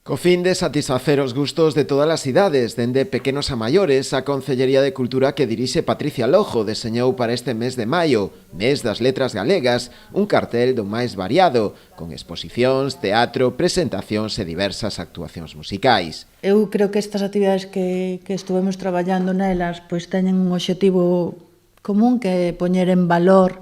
Co fin de satisfacer os gustos de todas as idades, dende pequenos a maiores, a Concellería de Cultura que dirixe Patricia Lojo deseñou para este mes de maio, mes das letras galegas, un cartel do máis variado, con exposicións, teatro, presentacións e diversas actuacións musicais. Eu creo que estas actividades que estuvemos traballando nelas pois teñen un obxectivo común que é poñer en valor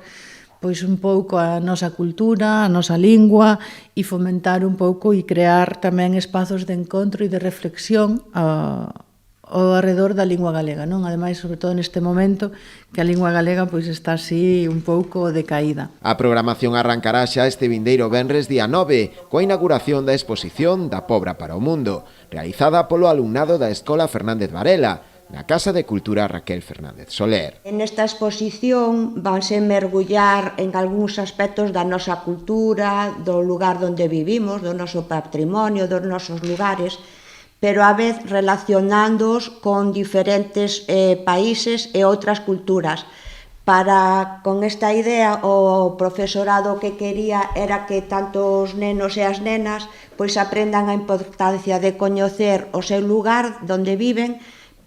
pois un pouco a nosa cultura, a nosa lingua e fomentar un pouco e crear tamén espazos de encontro e de reflexión ao arredor da lingua galega, non? Ademais, sobre todo neste momento, que a lingua galega pois está así un pouco decaída. A programación arrancará xa este vindeiro venres día 9, coa inauguración da exposición Da Pobra para o Mundo, realizada polo alumnado da Escola Fernández Varela, na Casa de Cultura Raquel Fernández Soler. En esta exposición vanse mergullar en algúns aspectos da nosa cultura, do lugar onde vivimos, do noso patrimonio, dos nosos lugares, pero a vez relacionándoos con diferentes países e outras culturas. Con esta idea, o profesorado que quería era que tanto os nenos e as nenas pois aprendan a importancia de coñecer o seu lugar onde viven,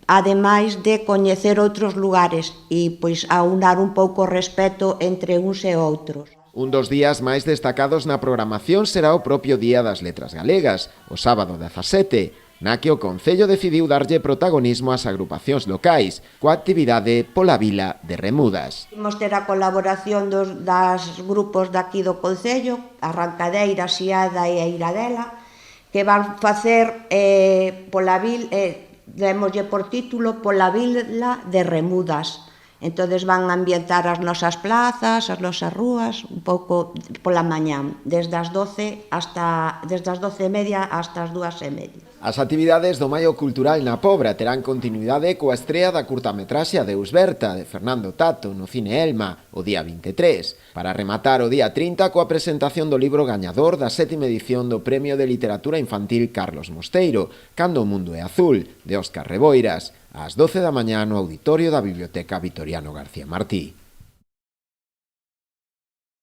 ademais de coñecer outros lugares e pois aunar un pouco o respeto entre uns e outros. Un dos días máis destacados na programación será o propio Día das Letras Galegas, o sábado 17, na que o Concello decidiu darlle protagonismo ás agrupacións locais, coa actividade Pola Vila de Remudas. Imos ter a colaboración dos grupos daqui do Concello, Arrancadeira, Xiada e Eiradela, que van facer pola vila, démoslle por título Pola Vila de Remudas. Entonces van a ambientar as nosas plazas, as nosas rúas, un pouco pola mañán, desde as 12:30 hasta as 2:30. As actividades do Maio Cultural na Pobra terán continuidade coa estrea da curtametraxe Adeus Berta, de Fernando Tato, no Cine Elma, o día 23, para rematar o día 30 coa presentación do libro gañador da 7ª edición do Premio de Literatura Infantil Carlos Mosteiro, Cando o Mundo é Azul, de Óscar Reboiras, ás 12 da mañá no auditorio da Biblioteca Vitoriano García Martí.